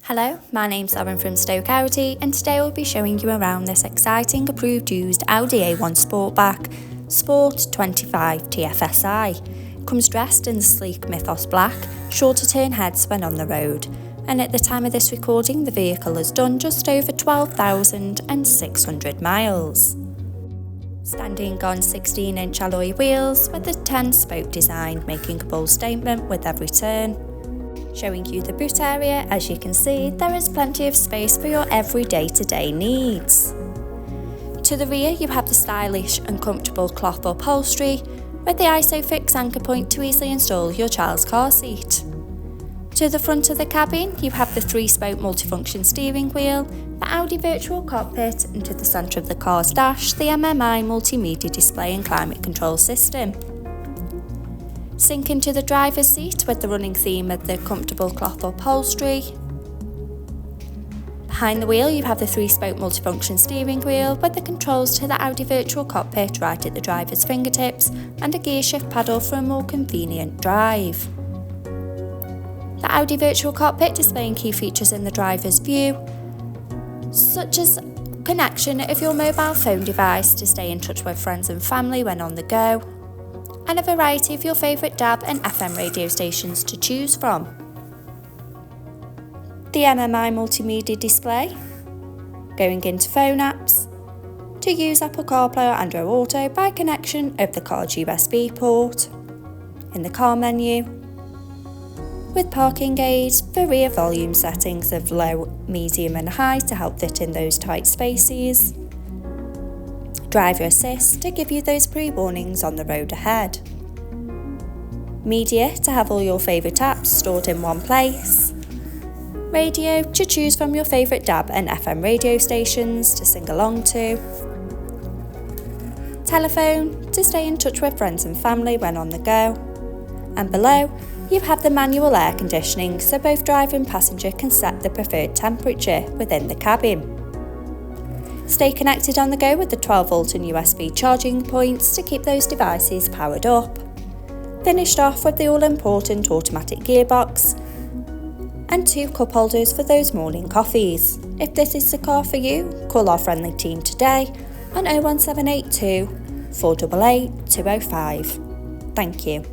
Hello, my name's Lauren from Stoke Audi, and today I'll be showing you around this exciting approved used Audi A1 Sportback Sport 25 TFSI. Comes dressed in the sleek Mythos Black, sure to turn heads when on the road, and at the time of this recording the vehicle has done just over 12,600 miles. Standing on 16-inch alloy wheels with a 10-spoke design, making a bold statement with every turn. Showing you the boot area, as you can see, there is plenty of space for your every day-to-day needs. To the rear you have the stylish and comfortable cloth upholstery with the ISOFIX anchor point to easily install your child's car seat. To the front of the cabin you have the 3-spoke multifunction steering wheel, the Audi virtual cockpit, and to the centre of the car's dash the MMI multimedia display and climate control system. Sink into the driver's seat with the running theme of the comfortable cloth upholstery. Behind the wheel you have the 3-spoke multifunction steering wheel with the controls to the Audi virtual cockpit right at the driver's fingertips and a gear shift paddle for a more convenient drive. The Audi virtual cockpit displaying key features in the driver's view, such as connection of your mobile phone device to stay in touch with friends and family when on the go, and a variety of your favourite DAB and FM radio stations to choose from. The MMI multimedia display, going into phone apps, to use Apple CarPlay or Android Auto by connection of the car's USB port, in the car menu, with parking aids for rear volume settings of low, medium and high to help fit in those tight spaces, driver assist to give you those pre-warnings on the road ahead, media to have all your favourite apps stored in one place, radio to choose from your favourite DAB and FM radio stations to sing along to, telephone to stay in touch with friends and family when on the go, and below you have the manual air conditioning so both driver and passenger can set the preferred temperature within the cabin. Stay connected on the go with the 12V and USB charging points to keep those devices powered up. Finished off with the all-important automatic gearbox and 2 cup holders for those morning coffees. If this is the car for you, call our friendly team today on 01782 488 205. Thank you.